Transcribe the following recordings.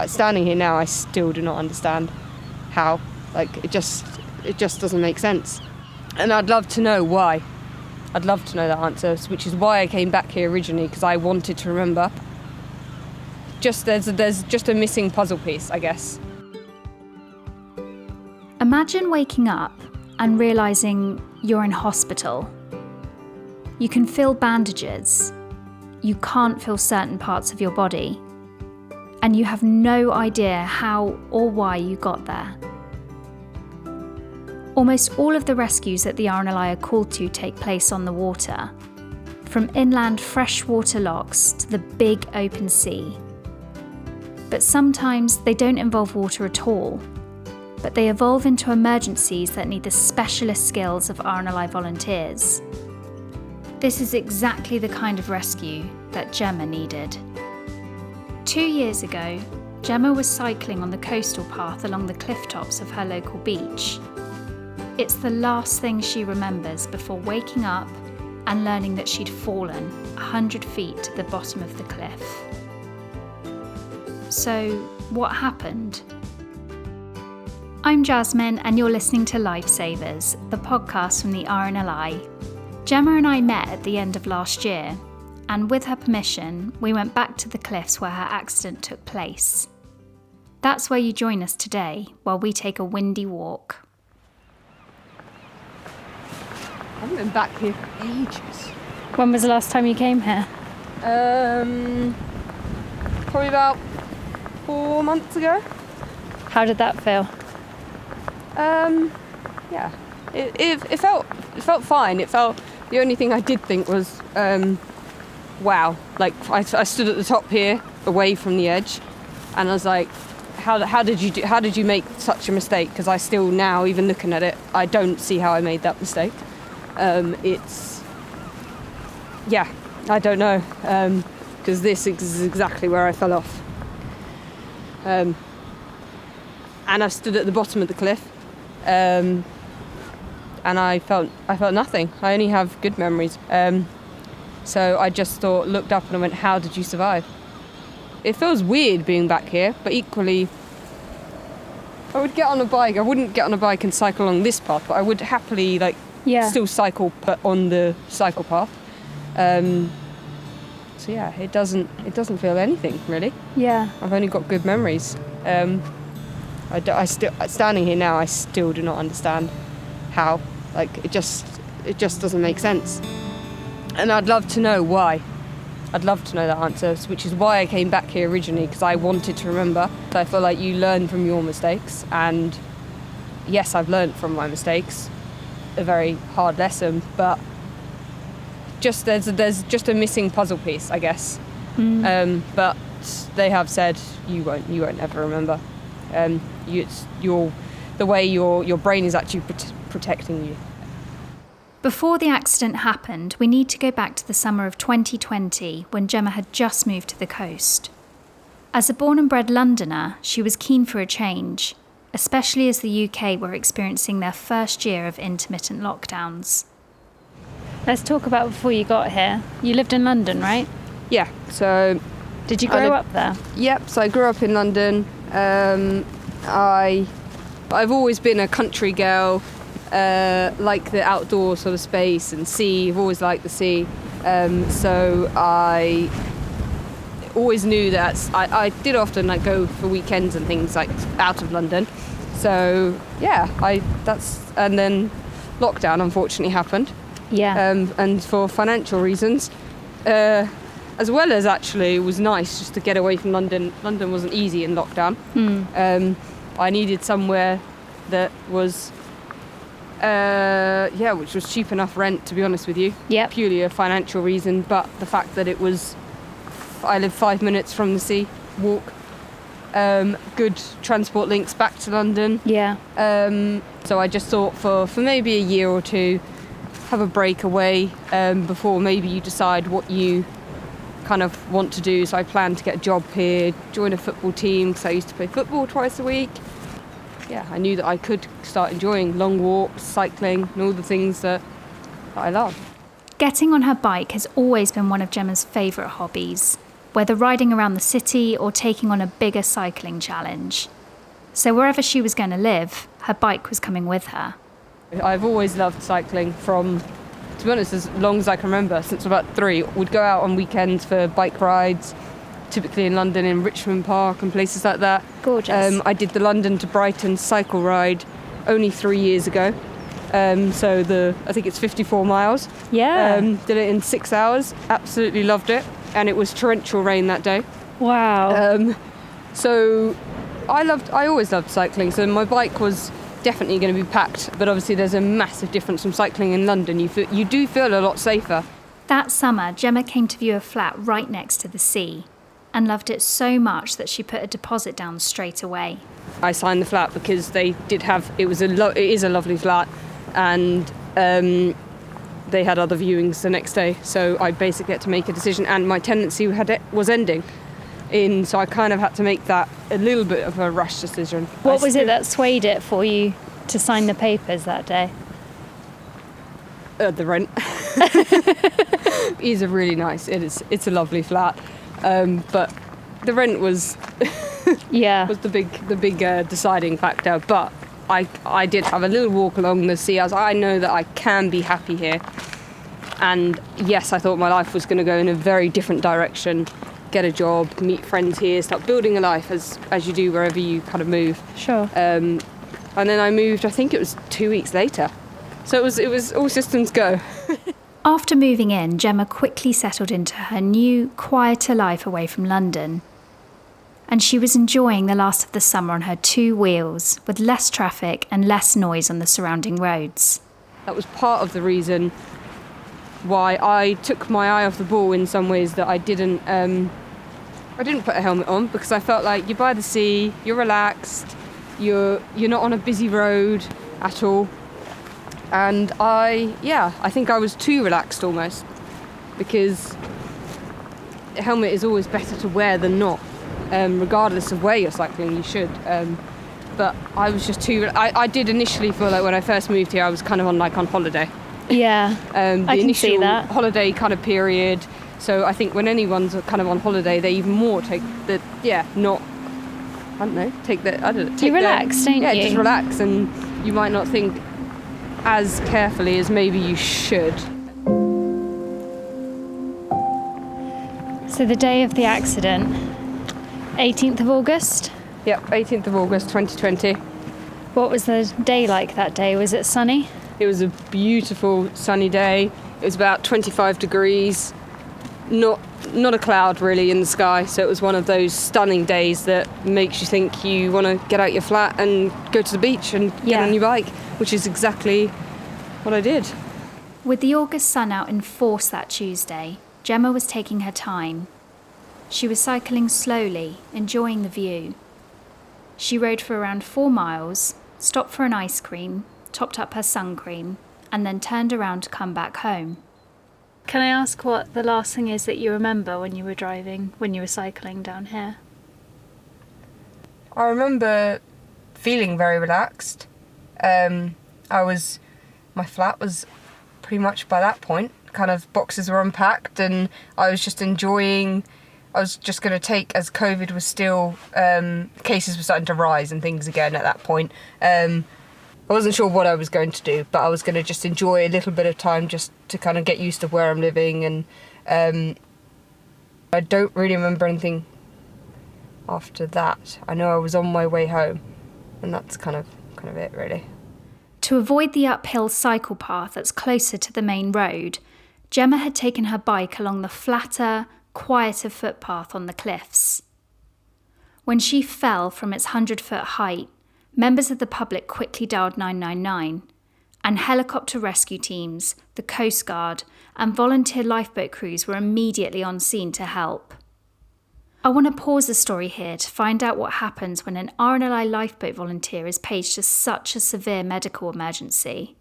Standing here now, I still do not understand how. Like, it just doesn't make sense. And I'd love to know why. I'd love to know that answer, which is why I came back here originally, because I wanted to remember. There's just a missing puzzle piece, I guess. Imagine waking up and realising you're in hospital. You can feel bandages. You can't feel certain parts of your body. And you have no idea how or why you got there. Almost all of the rescues that the RNLI are called to take place on the water, from inland freshwater locks to the big open sea. But sometimes they don't involve water at all, but they evolve into emergencies that need the specialist skills of RNLI volunteers. This is exactly the kind of rescue that Gemma needed. 2 years ago, Gemma was cycling on the coastal path along the cliff tops of her local beach. It's the last thing she remembers before waking up and learning that she'd fallen 100 feet to the bottom of the cliff. So, what happened? I'm Jasmine, and you're listening to Lifesavers, the podcast from the RNLI. Gemma and I met at the end of last year, and with her permission, we went back to the cliffs where her accident took place. That's where you join us today, while we take a windy walk. I haven't been back here for ages. When was the last time you came here? Probably about 4 months ago. How did that feel? Yeah, it felt fine. It felt, the only thing I did think was, wow. Like, I stood at the top here, away from the edge, and I was like, how did you make such a mistake? Because I still now, even looking at it, I don't see how I made that mistake. I don't know, because this is exactly where I fell off. And I stood at the bottom of the cliff, and I felt nothing. I only have good memories. So I just looked up and I went, how did you survive? It feels weird being back here, but equally, I would get on a bike. I wouldn't get on a bike and cycle along this path, but I would happily still cycle, but on the cycle path. So yeah, it doesn't feel anything really. Yeah, I've only got good memories. Standing here now, I still do not understand how. Like, it just doesn't make sense. And I'd love to know why. I'd love to know that answer, which is why I came back here originally, because I wanted to remember. I feel like you learn from your mistakes, and yes, I've learned from my mistakes. A very hard lesson, but there's just a missing puzzle piece, I guess. But they have said you won't ever remember. It's the way your brain is actually protecting you. Before the accident happened, we need to go back to the summer of 2020, when Gemma had just moved to the coast. As a born and bred Londoner, she was keen for a change, especially as the UK were experiencing their first year of intermittent lockdowns. Let's talk about before you got here. You lived in London, right? Yeah, so... Did you grow up there? Yep, so I grew up in London. I've always been a country girl, like the outdoor sort of space and sea. I've always liked the sea. So I always knew that I did often go for weekends and things out of London. So yeah, and then lockdown unfortunately happened. Yeah. And for financial reasons, as well as actually it was nice just to get away from London. London wasn't easy in lockdown. I needed somewhere that was, which was cheap enough rent, to be honest with you. Yeah. Purely a financial reason, but the fact that I live 5 minutes from the sea, walk, good transport links back to London. Yeah. So I just thought for maybe a year or two, have a break away before maybe you decide what you kind of want to do. So I planned to get a job here, join a football team, because I used to play football twice a week. Yeah, I knew that I could start enjoying long walks, cycling, and all the things that I love. Getting on her bike has always been one of Gemma's favourite hobbies. whether riding around the city or taking on a bigger cycling challenge. So wherever she was going to live, her bike was coming with her. I've always loved cycling from, to be honest, as long as I can remember, since about 3. We'd go out on weekends for bike rides, typically in London, in Richmond Park and places like that. Gorgeous. I did the London to Brighton cycle ride only 3 years ago. So I think it's 54 miles. Yeah. Did it in 6 hours. Absolutely loved it. And it was torrential rain that day. Wow. So I always loved cycling. So my bike was definitely going to be packed. But obviously there's a massive difference from cycling in London. You do feel a lot safer. That summer, Gemma came to view a flat right next to the sea and loved it so much that she put a deposit down straight away. I signed the flat because they did have, it is a lovely flat, and they had other viewings the next day, so I basically had to make a decision, and my tenancy was ending, so I kind of had to make that a little bit of a rash decision. What was it that swayed it for you to sign the papers that day? The rent. It is a really nice, it's a lovely flat, but the rent was was the big deciding factor. But I did have a little walk along the sea. I know that I can be happy here, and yes, I thought my life was going to go in a very different direction. Get a job, meet friends here, start building a life as you do wherever you kind of move. Sure. And then I moved. I think it was 2 weeks later. So it was all systems go. After moving in, Gemma quickly settled into her new, quieter life away from London. And she was enjoying the last of the summer on her 2 wheels, with less traffic and less noise on the surrounding roads. That was part of the reason why I took my eye off the ball in some ways, that I didn't put a helmet on, because I felt like you're by the sea, you're relaxed, you're not on a busy road at all. And I think I was too relaxed almost, because a helmet is always better to wear than not, regardless of where you're cycling, you should. But I was just too, I did initially feel like when I first moved here, I was kind of on holiday. Yeah, The initial holiday kind of period. So I think when anyone's kind of on holiday, they even more take the, you relax, don't you? Yeah, just relax, and you might not think as carefully as maybe you should. So the day of the accident, 18th of August? Yep, 18th of August 2020. What was the day like that day? Was it sunny? It was a beautiful sunny day. It was about 25 degrees, not a cloud really in the sky, so it was one of those stunning days that makes you think you want to get out your flat and go to the beach and get on your bike, which is exactly what I did. With the August sun out in force that Tuesday, Gemma was taking her time. She was cycling slowly, enjoying the view. She rode for around 4 miles, stopped for an ice cream, topped up her sun cream, and then turned around to come back home. Can I ask what the last thing is that you remember when you were cycling down here? I remember feeling very relaxed. My flat was pretty much by that point, kind of boxes were unpacked, and I was just enjoying. I was just going to take, as COVID was still, cases were starting to rise and things again at that point. I wasn't sure what I was going to do, but I was going to just enjoy a little bit of time just to kind of get used to where I'm living, and I don't really remember anything after that. I know I was on my way home, and that's kind of it really. To avoid the uphill cycle path that's closer to the main road, Gemma had taken her bike along the flatter, quieter footpath on the cliffs. When she fell from its 100-foot height, members of the public quickly dialed 999, and helicopter rescue teams, the Coast Guard, and volunteer lifeboat crews were immediately on scene to help. I want to pause the story here to find out what happens when an RNLI lifeboat volunteer is paged to such a severe medical emergency.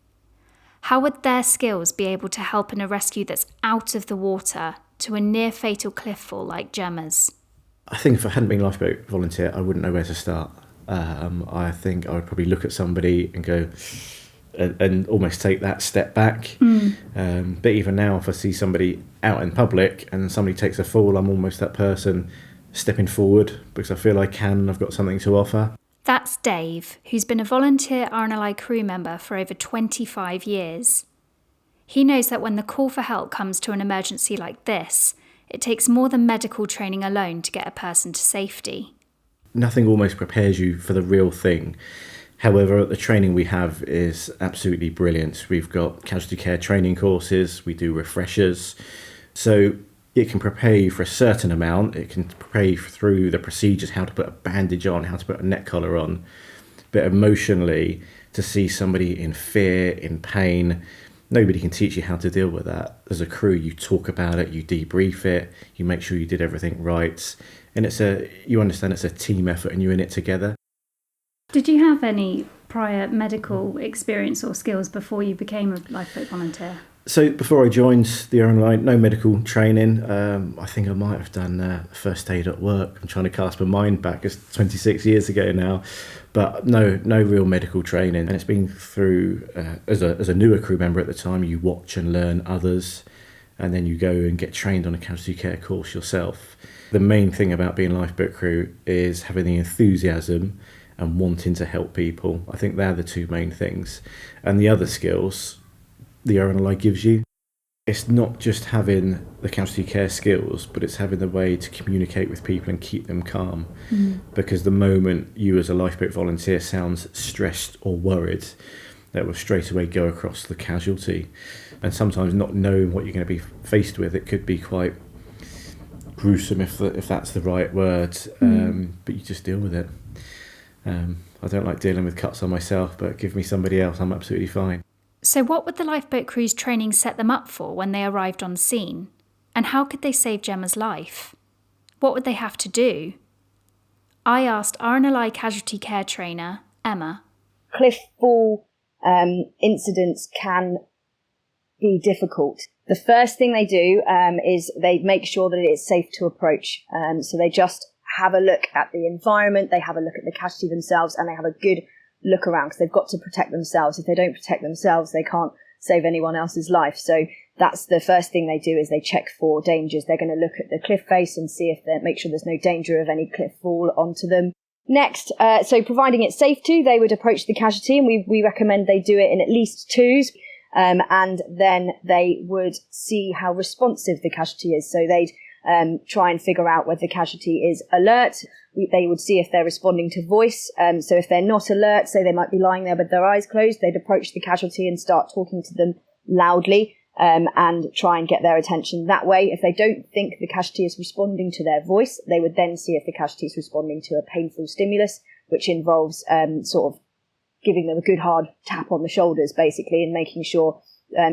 How would their skills be able to help in a rescue that's out of the water to a near-fatal cliff fall like Gemma's? I think if I hadn't been a lifeboat volunteer, I wouldn't know where to start. I think I would probably look at somebody and go, and almost take that step back. But even now, if I see somebody out in public and somebody takes a fall, I'm almost that person stepping forward because I feel I can, I've got something to offer. That's Dave, who's been a volunteer RNLI crew member for over 25 years. He knows that when the call for help comes to an emergency like this, it takes more than medical training alone to get a person to safety. Nothing almost prepares you for the real thing. However, the training we have is absolutely brilliant. We've got casualty care training courses, we do refreshers. So it can prepare you for a certain amount. It can prepare you through the procedures, how to put a bandage on, how to put a neck collar on. But emotionally, to see somebody in fear, in pain, nobody can teach you how to deal with that. As a crew, you talk about it, you debrief it, you make sure you did everything right. And you understand it's a team effort and you're in it together. Did you have any prior medical experience or skills before you became a lifeboat volunteer? So before I joined the RNLI, no medical training. I think I might have done first aid at work. I'm trying to cast my mind back. It's 26 years ago now, but no real medical training. And it's been through, as a newer crew member at the time, you watch and learn others, and then you go and get trained on a casualty care course yourself. The main thing about being a lifeboat crew is having the enthusiasm and wanting to help people. I think they're the two main things. And the other skills the RNLI gives you, it's not just having the casualty care skills, but it's having the way to communicate with people and keep them calm. Because the moment you as a lifeboat volunteer sounds stressed or worried, that will straight away go across the casualty. And sometimes not knowing what you're going to be faced with, it could be quite gruesome if that's the right word, but you just deal with it. I don't like dealing with cuts on myself, but give me somebody else, I'm absolutely fine. So what would the lifeboat crew's training set them up for when they arrived on scene? And how could they save Gemma's life? What would they have to do? I asked RNLI casualty care trainer, Emma. Cliff fall incidents can be difficult. The first thing they do is they make sure that it is safe to approach. So they just have a look at the environment, they have a look at the casualty themselves, and they have a good look around because they've got to protect themselves. If they don't protect themselves, they can't save anyone else's life. So that's the first thing they do, is they check for dangers. They're going to look at the cliff face and see if make sure there's no danger of any cliff fall onto them. Next, so providing it's safe to, they would approach the casualty, and we recommend they do it in at least twos. And then they would see how responsive the casualty is. So they'd try and figure out whether the casualty is alert. They would see if they're responding to voice. So if they're not alert, say they might be lying there with their eyes closed, they'd approach the casualty and start talking to them loudly and try and get their attention that way. If they don't think the casualty is responding to their voice, they would then see if the casualty is responding to a painful stimulus, which involves sort of giving them a good hard tap on the shoulders, basically, and making sure,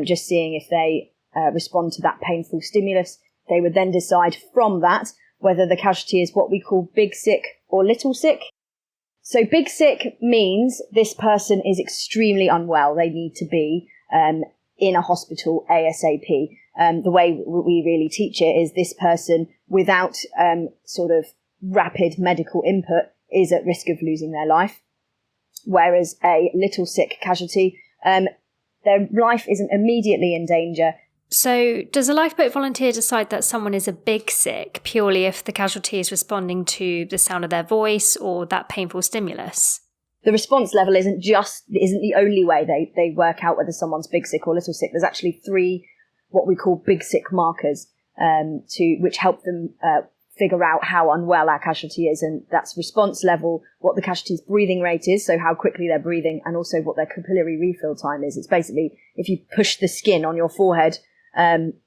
just seeing if they respond to that painful stimulus. They would then decide from that whether the casualty is what we call big sick or little sick. So big sick means this person is extremely unwell. They need to be in a hospital ASAP. The way we really teach it is this person, without sort of rapid medical input, is at risk of losing their life. Whereas a little sick casualty, their life isn't immediately in danger. So does a lifeboat volunteer decide that someone is a big sick purely if the casualty is responding to the sound of their voice or that painful stimulus? The response level isn't the only way they work out whether someone's big sick or little sick. There's actually 3 what we call big sick markers which help them figure out how unwell our casualty is, and that's response level, what the casualty's breathing rate is, so how quickly they're breathing, and also what their capillary refill time is. It's basically, if you push the skin on your forehead,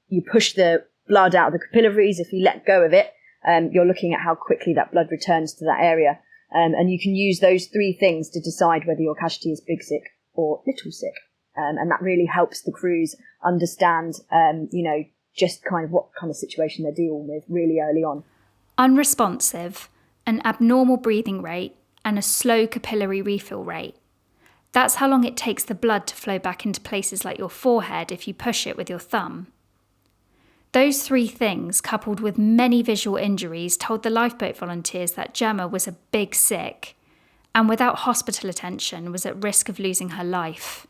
you push the blood out of the capillaries. If you let go of it, you're looking at how quickly that blood returns to that area. And you can use those 3 things to decide whether your casualty is big sick or little sick. And that really helps the crews understand, just kind of what kind of situation they're dealing with really early on. Unresponsive, an abnormal breathing rate, and a slow capillary refill rate. That's how long it takes the blood to flow back into places like your forehead if you push it with your thumb. Those 3 things, coupled with many visual injuries, told the lifeboat volunteers that Gemma was a big sick, and without hospital attention was at risk of losing her life.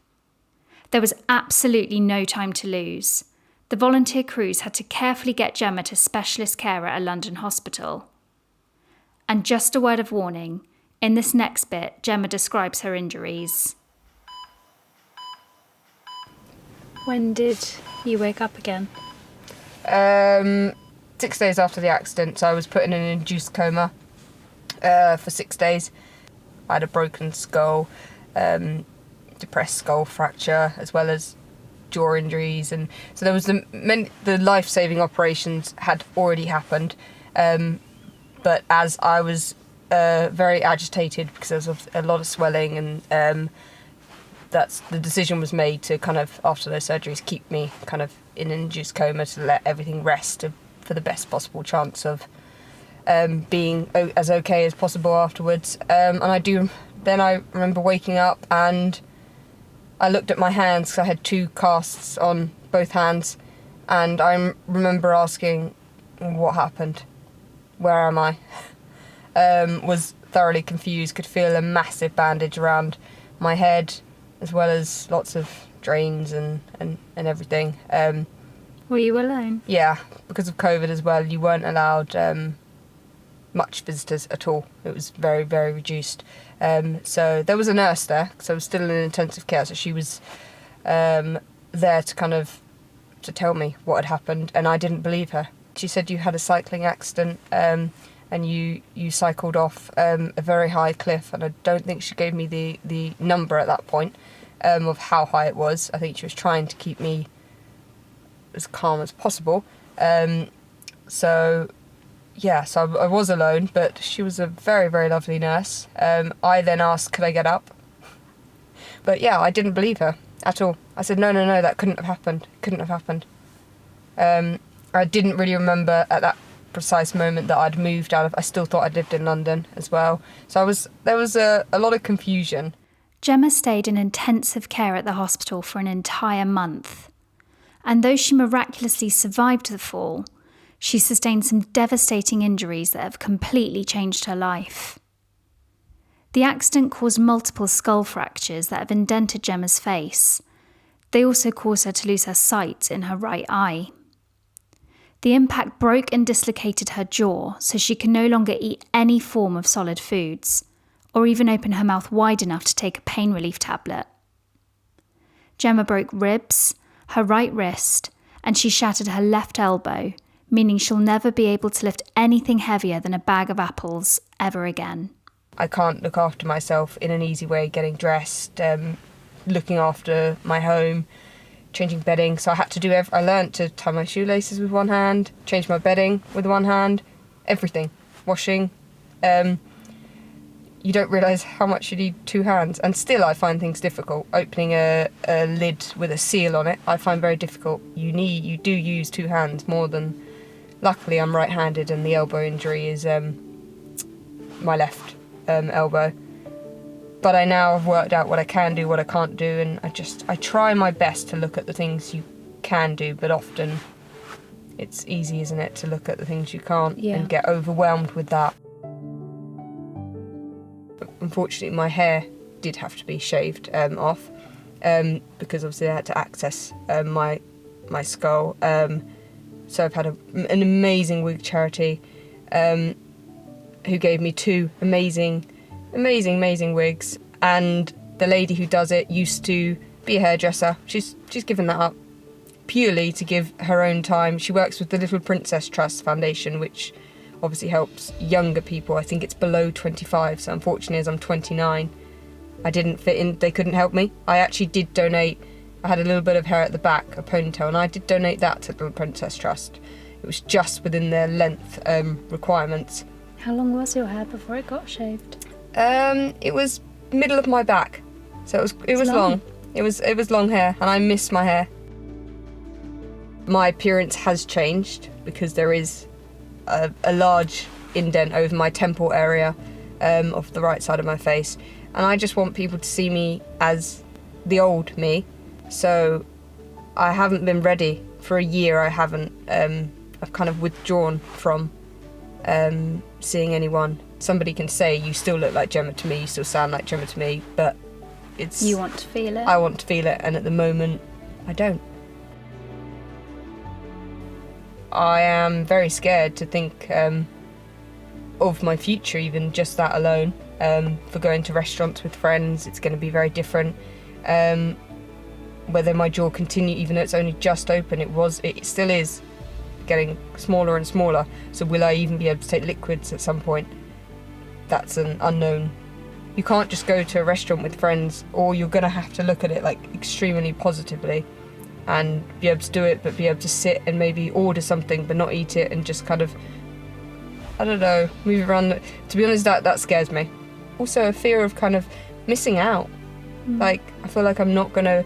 There was absolutely no time to lose. The volunteer crews had to carefully get Gemma to specialist care at a London hospital. And just a word of warning, in this next bit, Gemma describes her injuries. When did you wake up again? 6 days after the accident, so I was put in an induced coma for 6 days. I had a broken skull, depressed skull fracture, as well as jaw injuries, and so there was the life-saving operations had already happened, but as I was very agitated because there was a lot of swelling, and that's the decision was made to kind of, after those surgeries, keep me kind of in an induced coma to let everything rest for the best possible chance of being as okay as possible afterwards. And I remember waking up and I looked at my hands because I had 2 casts on both hands, and I remember asking, what happened? Where am I? Was thoroughly confused, could feel a massive bandage around my head, as well as lots of drains and everything. Were you alone? Yeah, because of COVID as well, you weren't allowed much visitors at all. It was very, very reduced. So there was a nurse there, because I was still in intensive care, so she was there to tell me what had happened, and I didn't believe her. She said, you had a cycling accident, and you cycled off a very high cliff, and I don't think she gave me the number at that point of how high it was. I think she was trying to keep me as calm as possible. So I was alone, but she was a very, very lovely nurse. I then asked, could I get up? But yeah, I didn't believe her at all. I said, no, that couldn't have happened. Couldn't have happened. I didn't really remember at that precise moment that I'd moved I still thought I'd lived in London as well. So there was a lot of confusion. Gemma stayed in intensive care at the hospital for an entire month. And though she miraculously survived the fall, she sustained some devastating injuries that have completely changed her life. The accident caused multiple skull fractures that have indented Gemma's face. They also caused her to lose her sight in her right eye. The impact broke and dislocated her jaw, so she can no longer eat any form of solid foods, or even open her mouth wide enough to take a pain relief tablet. Gemma broke ribs, her right wrist, and she shattered her left elbow, meaning she'll never be able to lift anything heavier than a bag of apples ever again. I can't look after myself in an easy way, getting dressed, looking after my home, changing bedding. So I had to I learnt to tie my shoelaces with one hand, change my bedding with one hand, everything. Washing. You don't realise how much you need 2 hands. And still I find things difficult. Opening a lid with a seal on it, I find very difficult. You do use 2 hands more than... Luckily I'm right-handed and the elbow injury is my left elbow. But I now have worked out what I can do, what I can't do, and I try my best to look at the things you can do, but often it's easy, isn't it, to look at the things you can't and get overwhelmed with that. But unfortunately, my hair did have to be shaved off because obviously I had to access my skull. So I've had an amazing wig charity who gave me 2 amazing wigs, and the lady who does it used to be a hairdresser. She's given that up purely to give her own time. She works with the Little Princess Trust Foundation, which obviously helps younger people. I think it's below 25, so unfortunately as I'm 29 I didn't fit in. They couldn't help me. I actually did donate. I had a little bit of hair at the back, a ponytail, and I did donate that to the Little Princess Trust. It was just within their length requirements. How long was your hair before it got shaved? It was middle of my back, so it was long. It was long hair, and I miss my hair. My appearance has changed because there is a large indent over my temple area of the right side of my face, and I just want people to see me as the old me. So I haven't been ready for a year. I haven't. I've kind of withdrawn from seeing anyone. Somebody can say, you still look like Gemma to me, you still sound like Gemma to me, but You want to feel it? I want to feel it, and at the moment, I don't. I am very scared to think of my future, even just that alone. For going to restaurants with friends, it's going to be very different. Whether my jaw continue, even though it's only just open, it still is getting smaller and smaller. So will I even be able to take liquids at some point? That's an unknown. You can't just go to a restaurant with friends, or you're going to have to look at it like extremely positively and be able to do it, but be able to sit and maybe order something but not eat it and just kind of, I don't know, move around. To be honest, that scares me. Also a fear of kind of missing out. Like, I feel like I'm not going to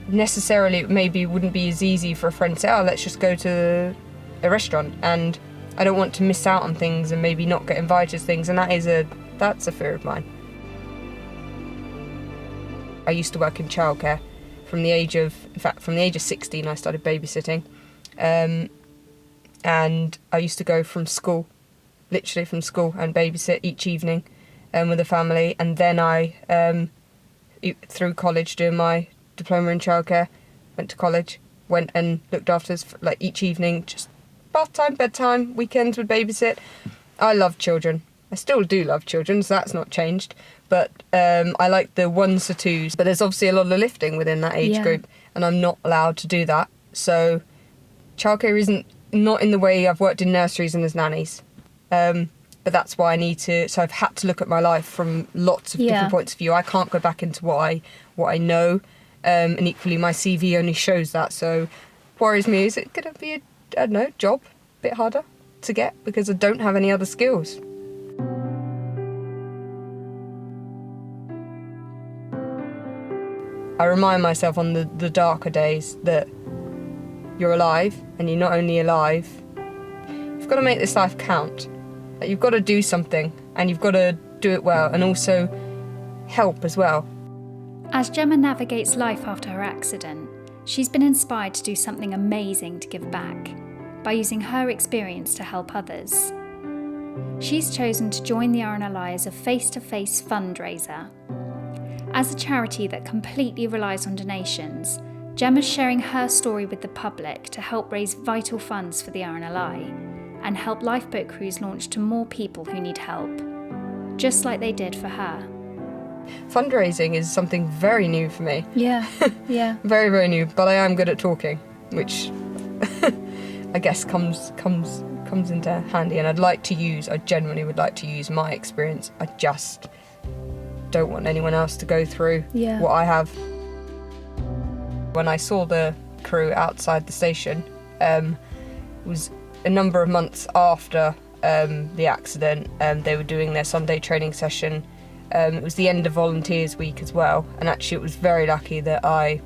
necessarily, maybe it wouldn't be as easy for a friend to say, oh, let's just go to a restaurant, and I don't want to miss out on things and maybe not get invited to things, and that's a fear of mine. I used to work in childcare from the age of 16. I started babysitting, and I used to go literally from school and babysit each evening with a family, and then I through college, doing my diploma in childcare, went to college, went and looked after us like each evening, just bath time, bedtime, weekends would babysit. I love children. I still do love children, so that's not changed. But I like the 1s to 2s. But there's obviously a lot of lifting within that age group, and I'm not allowed to do that. So childcare isn't not in the way I've worked in nurseries and as nannies. But that's why I need to. So I've had to look at my life from lots of different points of view. I can't go back into what I know, and equally my CV only shows that. So worries me. Is it going to be a job a bit harder to get because I don't have any other skills? I remind myself on the darker days that you're alive, and you're not only alive, you've got to make this life count. You've got to do something, and you've got to do it well, and also help as well. As Gemma navigates life after her accident, she's been inspired to do something amazing to give back by using her experience to help others. She's chosen to join the RNLI as a face-to-face fundraiser. As a charity that completely relies on donations, Gemma's sharing her story with the public to help raise vital funds for the RNLI and help lifeboat crews launch to more people who need help, just like they did for her. Fundraising is something very new for me. Yeah. Very, very new, but I am good at talking, which I guess comes into handy, and I genuinely would like to use my experience. I just don't want anyone else to go through what I have. When I saw the crew outside the station, it was a number of months after the accident. They were doing their Sunday training session. It was the end of Volunteers Week as well, and actually it was very lucky that I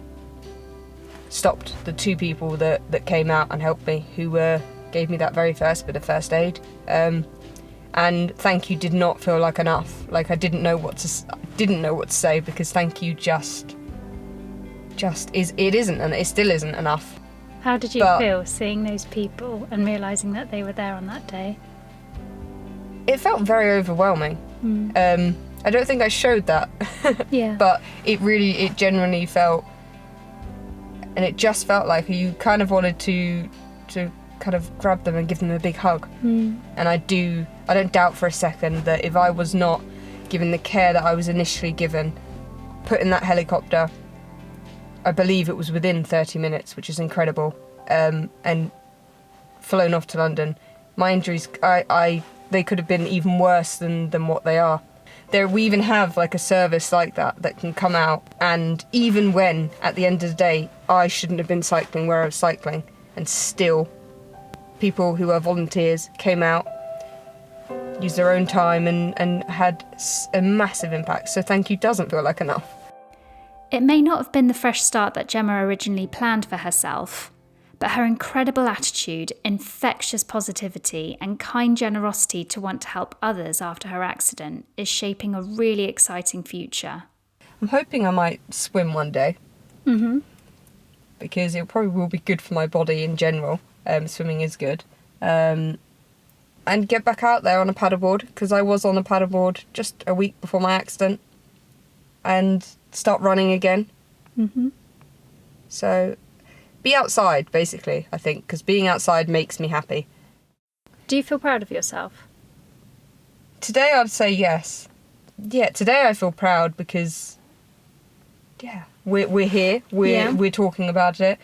stopped the 2 people that came out and helped me, who gave me that very first bit of first aid. And thank you did not feel like enough. Like I didn't know what to say, because thank you just isn't, and it still isn't enough. How did you feel seeing those people and realising that they were there on that day? It felt very overwhelming. I don't think I showed that. But it genuinely felt, and it just felt like you kind of wanted to kind of grab them and give them a big hug. And I don't doubt for a second that if I was not given the care that I was initially given, put in that helicopter, I believe it was within 30 minutes, which is incredible, and flown off to London. My injuries, they could have been even worse than what they are. We even have like a service like that can come out, and even when at the end of the day I shouldn't have been cycling where I was cycling, and still people who are volunteers came out, used their own time and had a massive impact. So thank you doesn't feel like enough. It may not have been the fresh start that Gemma originally planned for herself, but her incredible attitude, infectious positivity, and kind generosity to want to help others after her accident is shaping a really exciting future. I'm hoping I might swim one day. Because it probably will be good for my body in general. Swimming is good. And get back out there on a paddleboard, because I was on a paddleboard just a week before my accident. and start running again. Mm-hmm. So be outside, basically, I think, because being outside makes me happy. Do you feel proud of yourself? Today I'd say yes. Yeah, today I feel proud because, yeah, we're here. We're talking about it.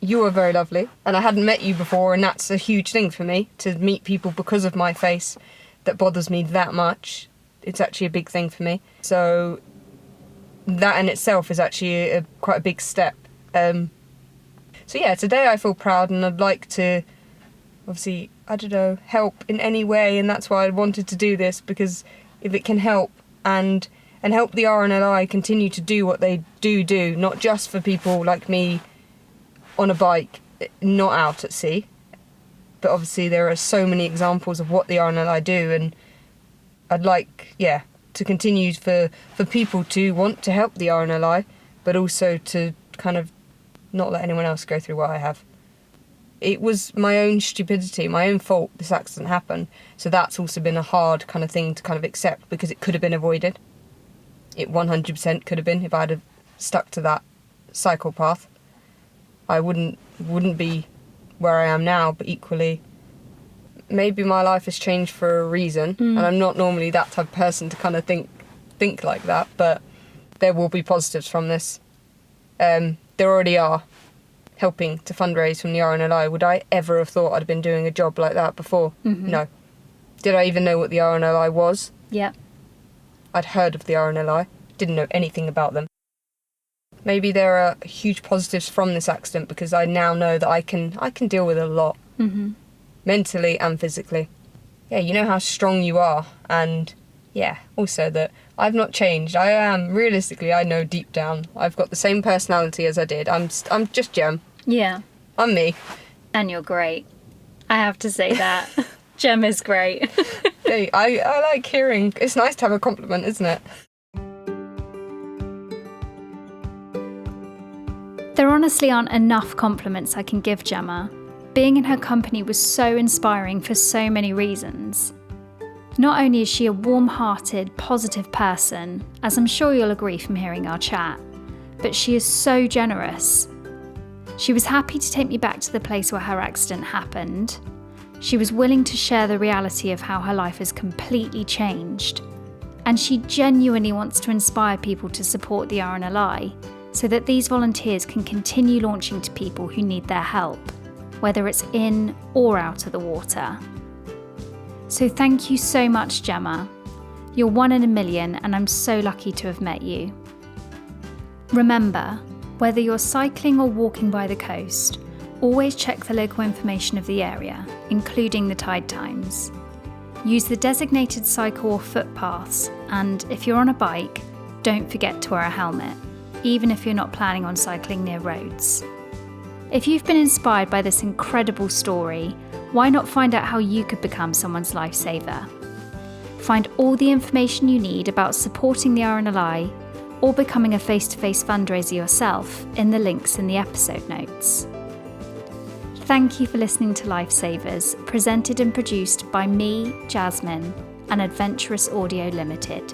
You are very lovely, and I hadn't met you before, and that's a huge thing for me, to meet people because of my face that bothers me that much. It's actually a big thing for me. So that in itself is actually quite a big step. So yeah, today I feel proud, and I'd like to, obviously, I don't know, help in any way, and that's why I wanted to do this, because if it can help and help the RNLI continue to do what they do, not just for people like me on a bike, not out at sea, but obviously there are so many examples of what the RNLI do, and I'd like, to continue for people to want to help the RNLI, but also to kind of not let anyone else go through what I have. It was my own stupidity, my own fault this accident happened, so that's also been a hard kind of thing to kind of accept, because it could have been avoided. It 100% could have been, if I'd have stuck to that cycle path. I wouldn't be where I am now, but equally, maybe my life has changed for a reason, and I'm not normally that type of person to kind of think like that, but there will be positives from this. There already are, helping to fundraise from the RNLI. Would I ever have thought I'd been doing a job like that before? Mm-hmm. No. Did I even know what the RNLI was? Yeah. I'd heard of the RNLI, didn't know anything about them. Maybe there are huge positives from this accident, because I now know that I can deal with a lot, mentally and physically. Yeah, you know how strong you are, and also that I've not changed. I am, realistically, I know deep down, I've got the same personality as I did. I'm just Gem. Yeah. I'm me. And you're great. I have to say that. Gem is great. Hey, I like hearing, it's nice to have a compliment, isn't it? There honestly aren't enough compliments I can give Gemma. Being in her company was so inspiring for so many reasons. Not only is she a warm-hearted, positive person, as I'm sure you'll agree from hearing our chat, but she is so generous. She was happy to take me back to the place where her accident happened. She was willing to share the reality of how her life has completely changed. And she genuinely wants to inspire people to support the RNLI, so that these volunteers can continue launching to people who need their help, whether it's in or out of the water. So thank you so much, Gemma. You're one in a million, and I'm so lucky to have met you. Remember, whether you're cycling or walking by the coast, always check the local information of the area, including the tide times. Use the designated cycle or footpaths, and if you're on a bike, don't forget to wear a helmet, even if you're not planning on cycling near roads. If you've been inspired by this incredible story, why not find out how you could become someone's lifesaver? Find all the information you need about supporting the RNLI or becoming a face-to-face fundraiser yourself in the links in the episode notes. Thank you for listening to Lifesavers, presented and produced by me, Jasmine, and Adventurous Audio Limited.